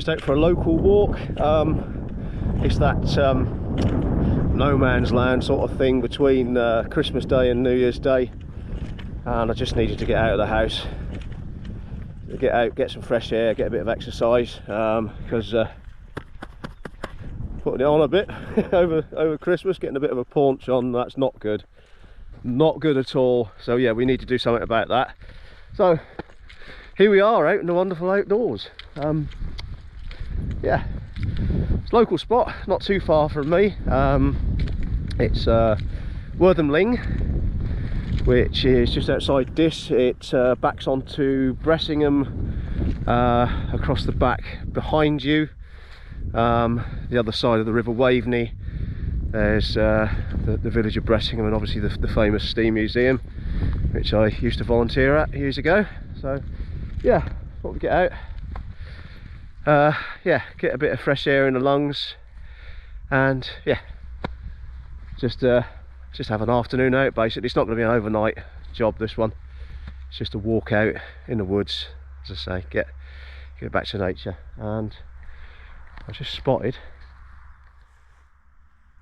just out for a local walk. It's that no man's land sort of thing between Christmas Day and New Year's Day, and I just needed to get out of the house, get out, get some fresh air, get a bit of exercise, because putting it on a bit over Christmas, getting a bit of a paunch on, that's not good. Not good at all. So yeah, we need to do something about that. So here we are out in the wonderful outdoors. Yeah, it's a local spot, not too far from me. It's Wortham Ling, which is just outside Diss. It backs onto Bressingham, across the back behind you. The other side of the River Waveney, there's the village of Bressingham, and obviously the famous steam museum, which I used to volunteer at years ago. So yeah, thought we'd get out, yeah, get a bit of fresh air in the lungs, and yeah, just have an afternoon out. Basically, it's not going to be an overnight job, this one. It's just a walk out in the woods, as I say, get back to nature. And I just spotted,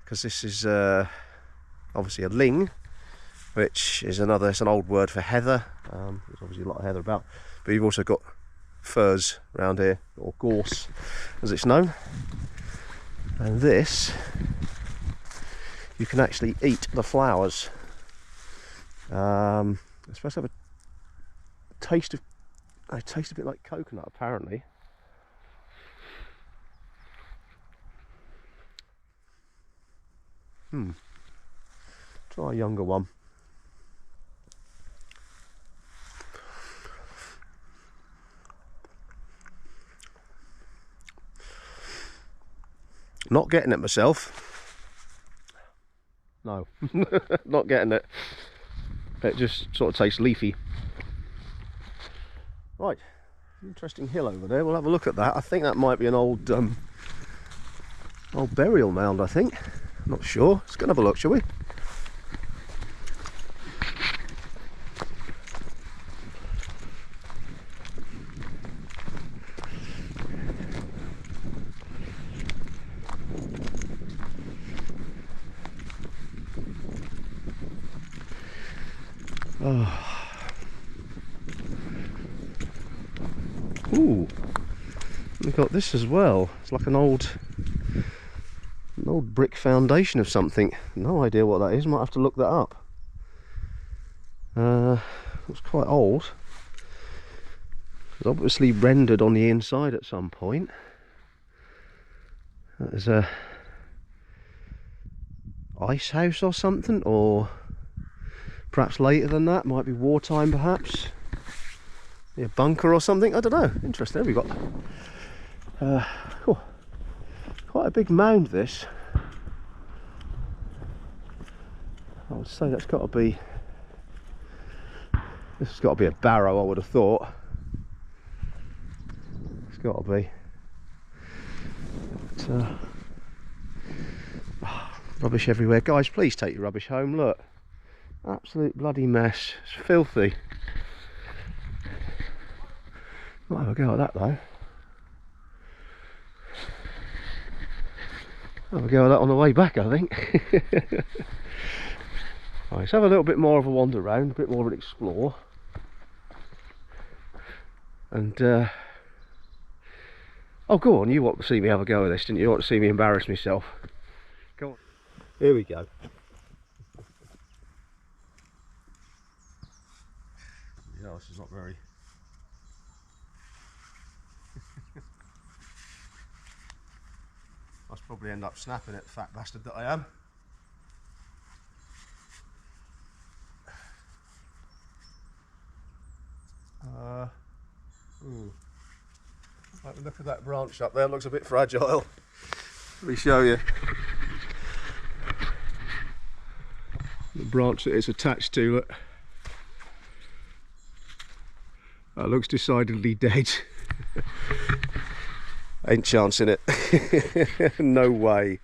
because this is obviously a ling, which is it's an old word for heather. There's obviously a lot of heather about, but you've also got furze around here, or gorse as it's known. And this, you can actually eat the flowers. It's supposed to have a taste a bit like coconut, apparently. Try a younger one. Not getting it myself. No, not getting it. It just sort of tastes leafy. Right, interesting hill over there. We'll have a look at that. I think that might be an old burial mound, I think. Not sure. Let's go and have a look, shall we? Oh. Ooh, we've got this as well. It's like an old brick foundation of something. No idea what that is. Might have to look that up. It's quite old. It's obviously rendered on the inside at some point. That is a ice house or something, or perhaps later than that. Might be wartime, perhaps. A bunker or something. I don't know. Interesting. There we got quite a big mound, this. I would say that's got to be, this has got to be a barrow, I would have thought. It's got to be. But, rubbish everywhere. Guys, please take your rubbish home. Look, absolute bloody mess. It's filthy. Might have a go at that though. I'll have a go at that on the way back, I think. Right, let's have a little bit more of a wander around, a bit more of an explore. And oh, go on, you want to see me have a go at this, didn't you? You want to see me embarrass myself. Go on. Here we go. Yeah, this is not very... I'll probably end up snapping it, fat bastard that I am. Look at that branch up there, looks a bit fragile. Let me show you. The branch that it's attached to, look. That looks decidedly dead. Ain't chancing it. No way.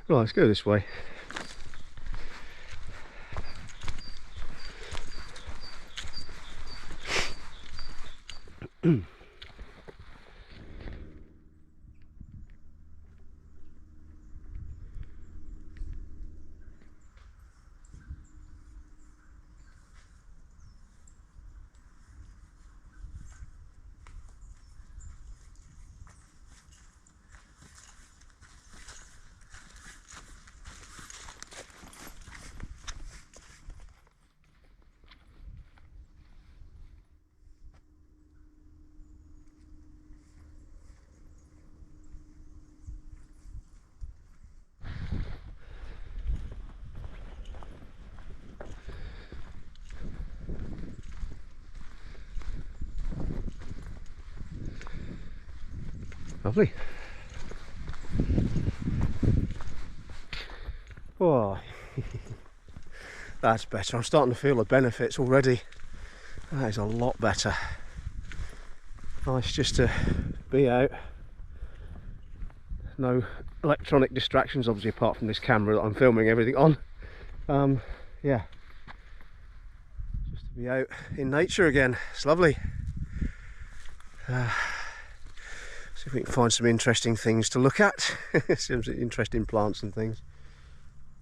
Right, let's go this way. Lovely. Oh, that's better. I'm starting to feel the benefits already. That is a lot better. Nice just to be out. No electronic distractions, obviously, apart from this camera that I'm filming everything on. Yeah, just to be out in nature again. It's lovely. See if we can find some interesting things to look at. Some interesting plants and things.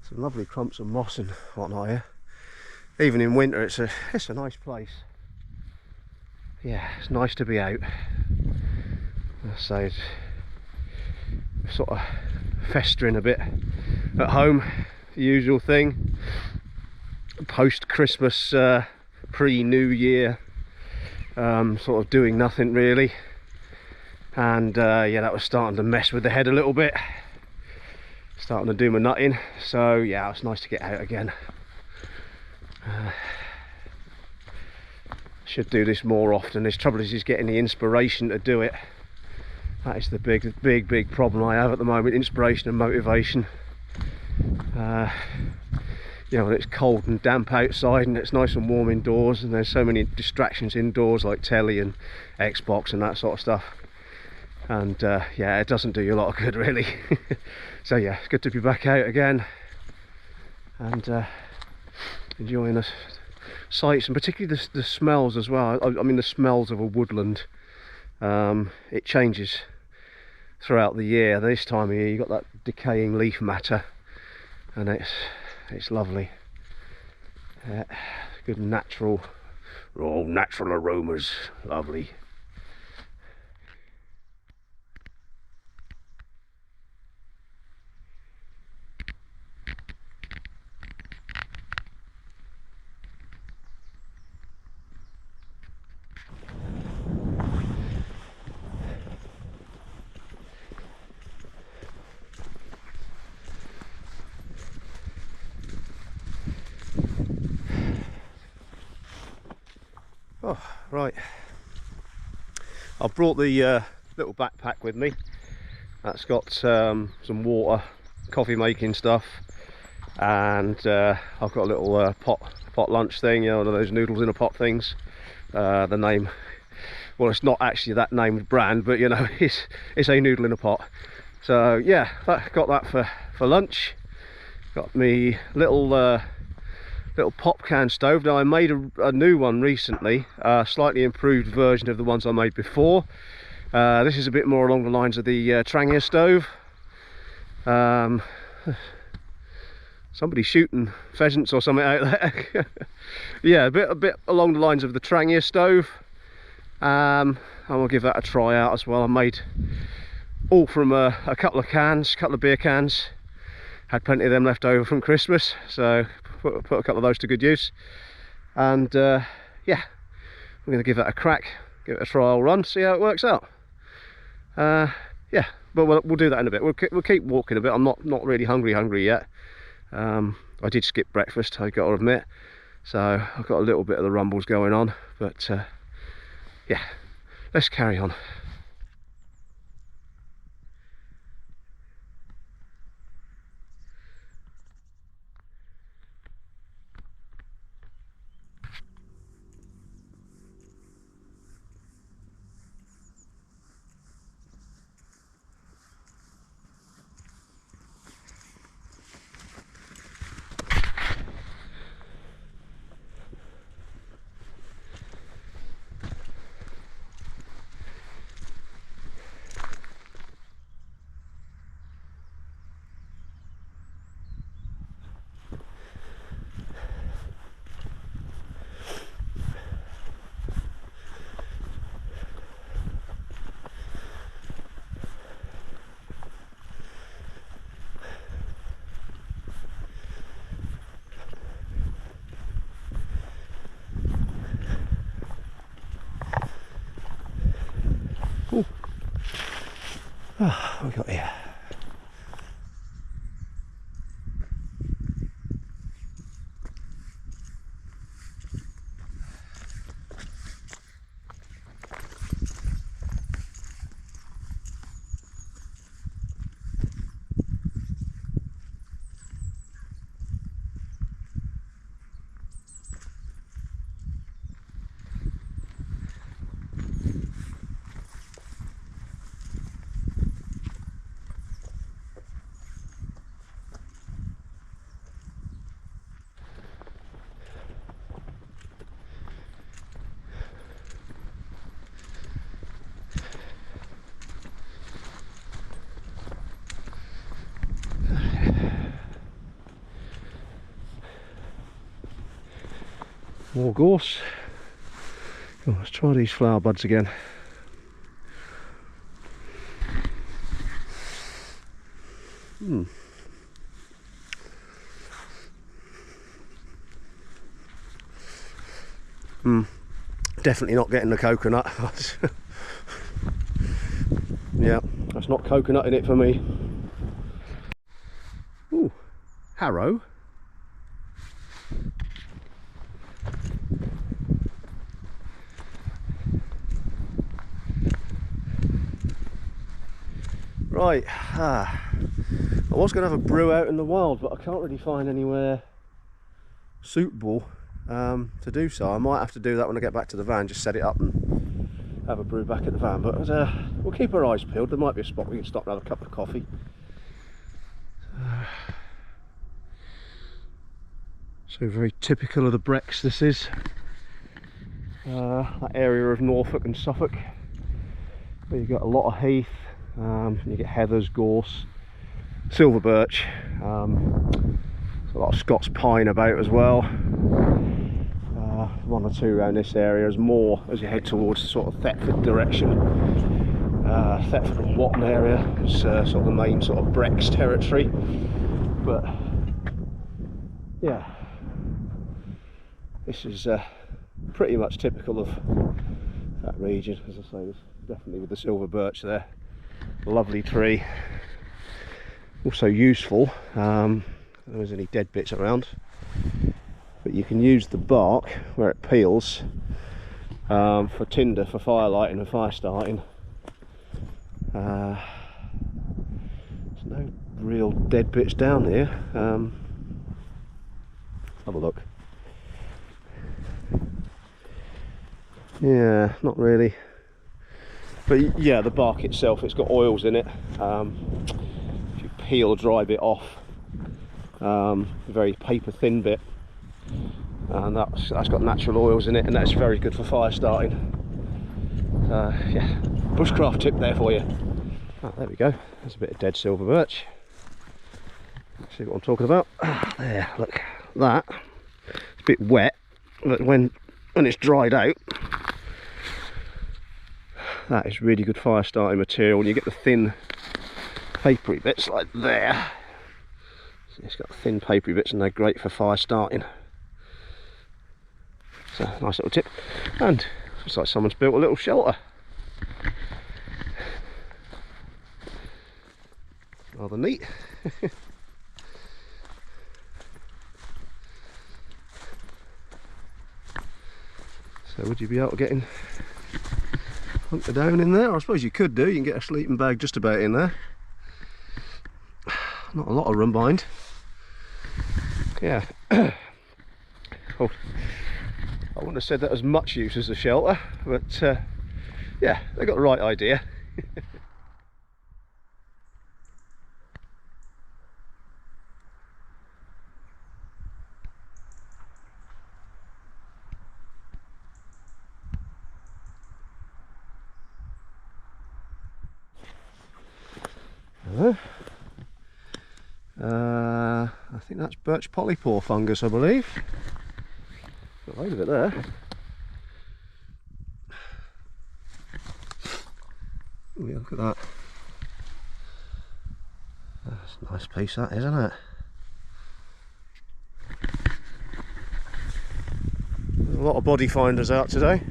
Some lovely clumps of moss and whatnot here. Even in winter, it's a nice place. Yeah, it's nice to be out. So it's sort of festering a bit at home, the usual thing. Post-Christmas, pre-New Year, sort of doing nothing really. And yeah, that was starting to mess with the head a little bit. Starting to do my nutting. So yeah, it's nice to get out again. Should do this more often. The trouble is getting the inspiration to do it. That is the big problem I have at the moment, inspiration and motivation. You know, when it's cold and damp outside and it's nice and warm indoors, and there's so many distractions indoors like telly and Xbox and that sort of stuff. And yeah, it doesn't do you a lot of good really. So yeah, it's good to be back out again and enjoying the sights, and particularly the smells as well. I mean the smells of a woodland. It changes throughout the year. This time of year you've got that decaying leaf matter, and it's lovely. Good natural aromas, lovely. Oh, right. I've brought the little backpack with me. That's got some water, coffee making stuff, and I've got a little pot lunch thing, you know, one of those noodles in a pot things. The name, well, it's not actually that named brand, but you know, it's a noodle in a pot. So yeah, got that for lunch. Got me little pop can stove. Now I made a new one recently, a slightly improved version of the ones I made before. This is a bit more along the lines of the Trangia stove. Somebody shooting pheasants or something out there. Yeah, a bit along the lines of the Trangia stove. And we'll give that a try out as well. I made all from a couple of beer cans. Had plenty of them left over from Christmas, so put a couple of those to good use. And yeah, we're going to give that a crack, give it a trial run, see how it works out. Yeah, but we'll do that in a bit. We'll keep walking a bit. I'm not really hungry yet. I did skip breakfast, I got to admit, so I've got a little bit of the rumbles going on, but yeah, let's carry on. Ooh. Ah, what we got here? More gorse. Oh, let's try these flower buds again. Definitely not getting the coconut. Yeah, that's not coconut in it for me. Ooh, harrow. Right, I was going to have a brew out in the wild, but I can't really find anywhere suitable to do so. I might have to do that when I get back to the van, just set it up and have a brew back at the van. But we'll keep our eyes peeled. There might be a spot we can stop and have a cup of coffee. So very typical of the Brecks this is. That area of Norfolk and Suffolk where you've got a lot of heath, you get heathers, gorse, silver birch, there's a lot of Scots pine about as well, one or two around this area. There's more as you head towards sort of Thetford direction. Thetford and Watton area is sort of the main sort of Brecks territory, but yeah, this is pretty much typical of that region. As I say, there's definitely with the silver birch there, lovely tree, also useful. There isn't any dead bits around, but you can use the bark where it peels for tinder, for fire lighting and fire starting. There's no real dead bits down here. Have a look. Yeah, not really. But yeah, the bark itself, it's got oils in it. If you peel, dry bit off, a very paper thin bit, and that's got natural oils in it, and that's very good for fire starting. Yeah, bushcraft tip there for you. Oh, there we go. There's a bit of dead silver birch. See what I'm talking about? There, look, that. It's a bit wet, but when it's dried out, that is really good fire starting material. When you get the thin papery bits like there, it's got thin papery bits and they're great for fire starting. So nice little tip, and looks like someone's built a little shelter. Rather neat. So would you be able to get in, hunker down in there? I suppose you could do. You can get a sleeping bag just about in there. Not a lot of room behind. Yeah. Oh, I wouldn't have said that as much use as a shelter, but yeah, they got the right idea. I think that's birch polypore fungus, I believe. Got a load of it there. Oh, yeah, look at that. That's a nice piece, that, isn't it? There's a lot of body finders out today.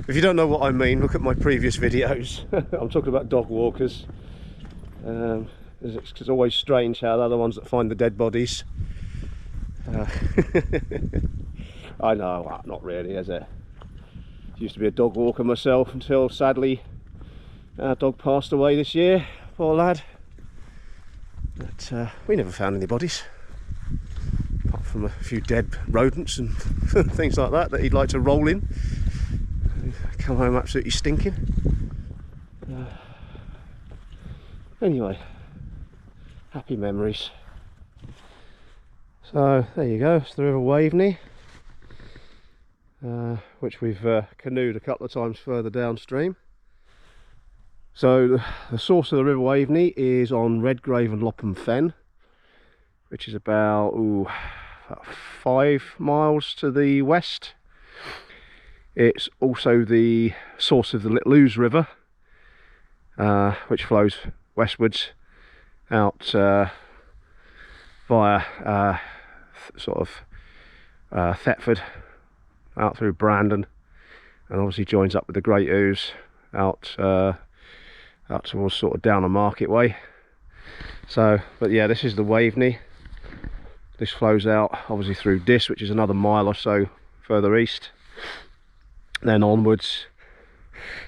If you don't know what I mean, look at my previous videos. I'm talking about dog walkers. It's always strange how they're the ones that find the dead bodies. I know, well, not really, is it? Used to be a dog walker myself until sadly our dog passed away this year, poor lad. But we never found any bodies, apart from a few dead rodents and things like that he'd like to roll in. Come home absolutely stinking. Anyway, happy memories. So there you go, it's the River Waveney, which we've canoed a couple of times further downstream. So the source of the River Waveney is on Redgrave and Lopham Fen, which is about 5 miles to the west. It's also the source of the Little Ouse River, which flows westwards out via Thetford, out through Brandon, and obviously joins up with the Great Ouse out towards sort of down a Market Way. So, but yeah, this is the Waveney. This flows out obviously through Diss, which is another mile or so further east, then onwards.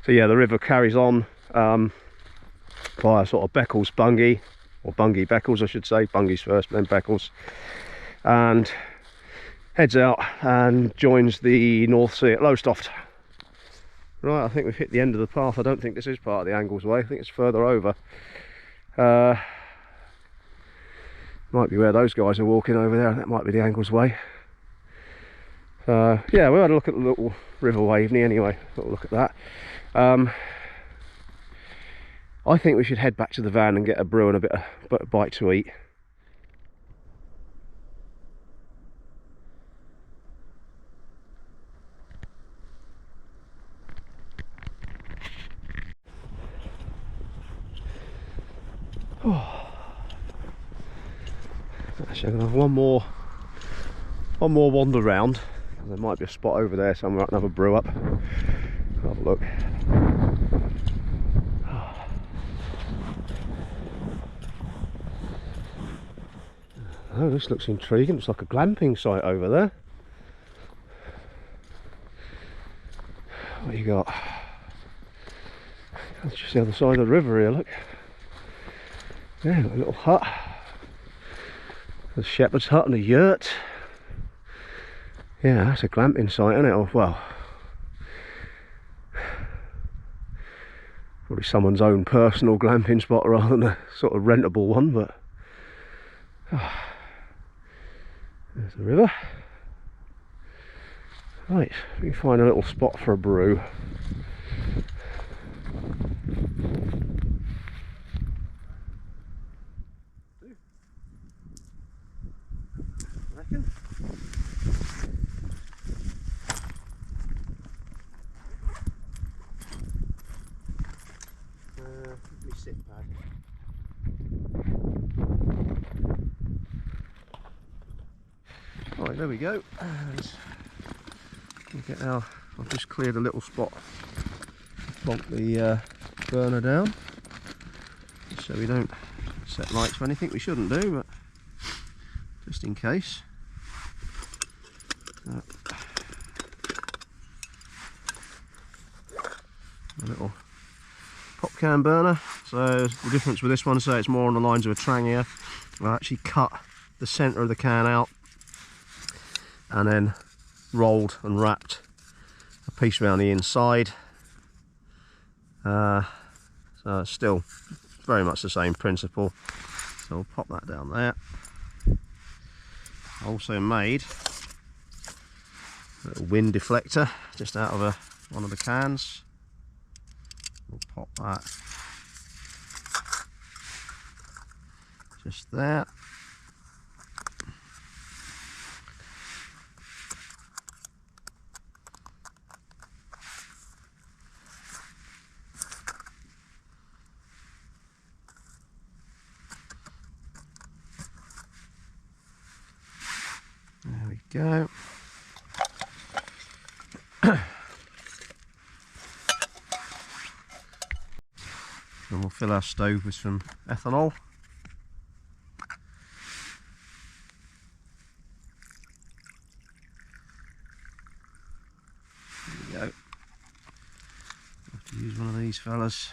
So yeah, the river carries on via sort of Beccles Bungay, or Bungay Beccles I should say. Bungay's first, then Beccles, and heads out and joins the North Sea at Lowestoft. Right, I think we've hit the end of the path. I don't think this is part of the Angles Way. I think it's further over. Might be where those guys are walking over there. That might be the Angles Way. Yeah, we had a look at the little River Waveney anyway. Little look at that. I think we should head back to the van and get a brew and a bit of bite to eat. Actually, I'm going to have one more wander round. There might be a spot over there somewhere I can have a brew up. Have a look. Oh, this looks intriguing. It's like a glamping site over there. What you got? That's just the other side of the river here, look. Yeah, got a little hut. A shepherd's hut and a yurt. Yeah, that's a glamping site, isn't it? Oh, well, probably someone's own personal glamping spot rather than a sort of rentable one, but there's the river. Right, we can find a little spot for a brew. Right, there we go. And we'll get our, I've just cleared a little spot, plonk the burner down so we don't set lights for anything we shouldn't do, but just in case. A little pop can burner. So the difference with this one, so it's more on the lines of a trangia. I actually cut the centre of the can out and then rolled and wrapped a piece around the inside. So it's still very much the same principle. So we'll pop that down there. I also made a little wind deflector just out of one of the cans. We'll pop that just there. There we go. And we'll fill our stove with some ethanol. There we go. Have to use one of these fellas.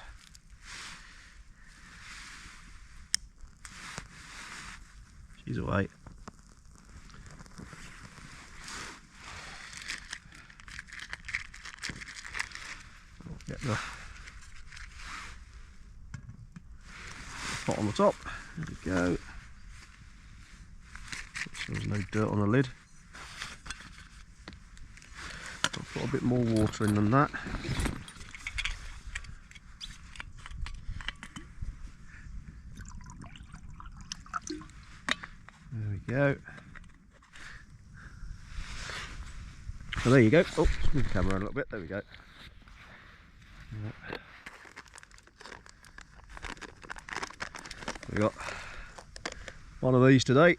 She's away. Get the pot on the top. There we go. So there's no dirt on the lid. I'll put a bit more water in than that. There we go. So there you go. Oh, move the camera a little bit. There we go. We got one of these today.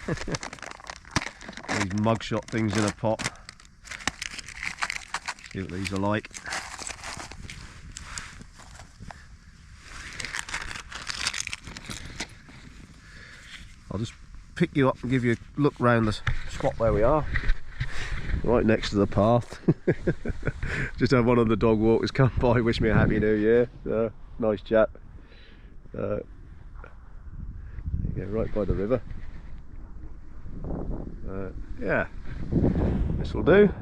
These mugshot things in a pot. See what these are like. I'll just pick you up and give you a look round the spot where we are. Right next to the path. Just had one of the dog walkers come by, wish me a happy new year. Nice chap. There you go, right by the river. Yeah, this will do.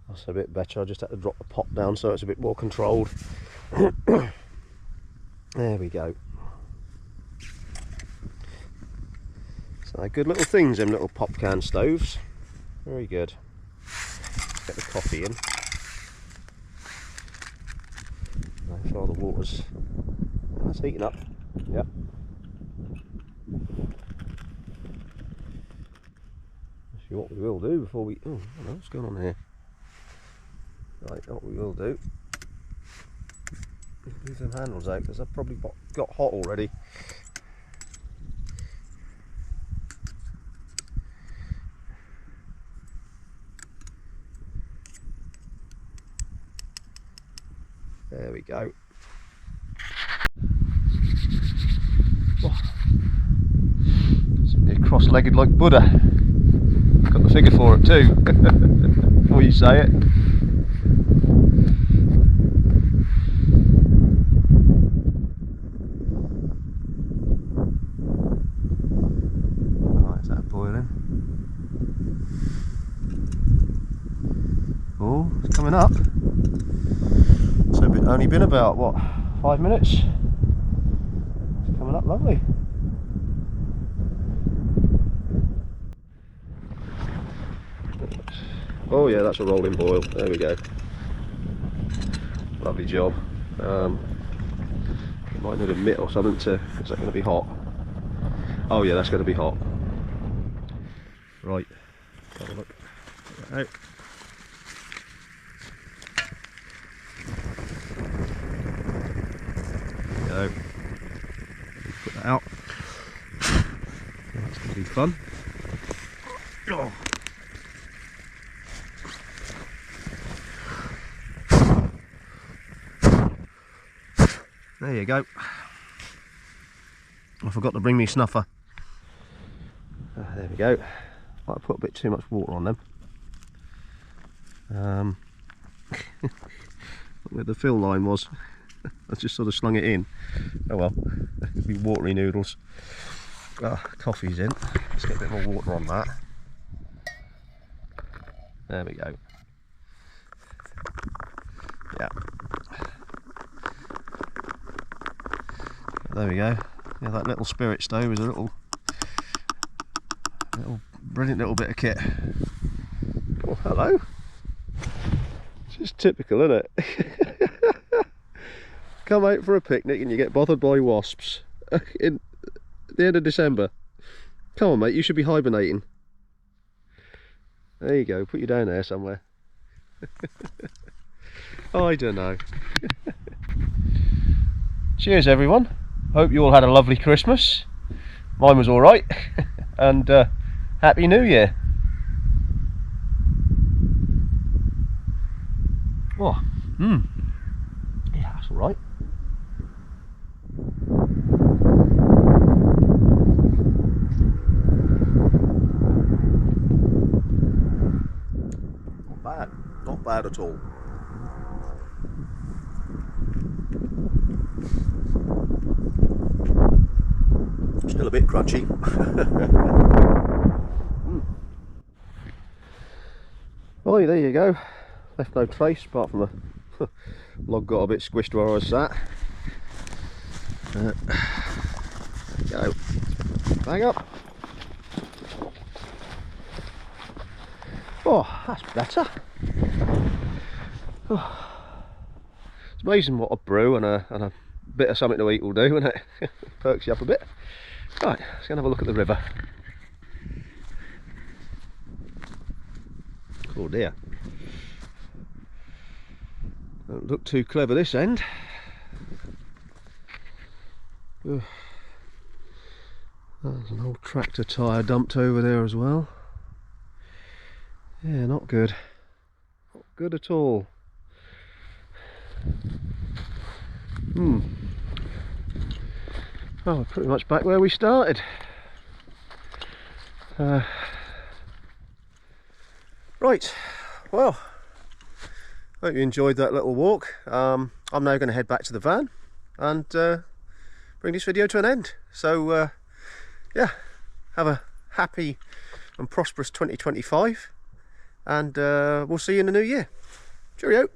That's a bit better. I just had to drop the pot down so it's a bit more controlled. There we go. So good little things, them little pop can stoves. Very good. Let's get the coffee in. Make sure the water's that's heating up. Yep. See what we will do before we. Oh, I don't know what's going on here. Right, what we will do. Leave them handles out because I've probably got hot already. There we go. Oh. Cross-legged like Buddha. Got the figure for it too. Before you say it. Right, is that boiling? Oh, it's coming up. So it's only been about, what, 5 minutes? It's coming up lovely. Oh yeah, that's a rolling boil. There we go. Lovely job. You might need a mitt or something to. Is that going to be hot? Oh yeah, that's going to be hot. Right. Have a look. Out. There we go. Put that out. That's going to be fun. Oh. There you go. I forgot to bring me snuffer. There we go. Might have put a bit too much water on them. Where the fill line was. I just sort of slung it in. Oh well, it'll be watery noodles. Coffee's in. Let's get a bit more water on that. There we go. Yeah. There we go. Yeah, that little spirit stove is a little brilliant little bit of kit. Oh, hello. It's just typical, isn't it? Come out for a picnic and you get bothered by wasps in the end of December. Come on, mate, you should be hibernating. There you go, put you down there somewhere. I don't know. Cheers everyone. Hope you all had a lovely Christmas. Mine was alright. And Happy New Year. Oh, yeah, that's alright. bad at all. Still a bit crunchy. Well, there you go. Left no trace apart from the log got a bit squished where I was sat. Go. Bang up. Oh, that's better. Oh. It's amazing what a brew and a bit of something to eat will do, isn't it? Perks you up a bit. Right, let's go and have a look at the river. Oh dear. Don't look too clever this end. Ugh. There's an old tractor tyre dumped over there as well. Yeah, not good. Not good at all. Oh, we're pretty much back where we started. Right, well, hope you enjoyed that little walk. I'm now going to head back to the van and bring this video to an end. So yeah, have a happy and prosperous 2025, and we'll see you in the new year. Cheerio.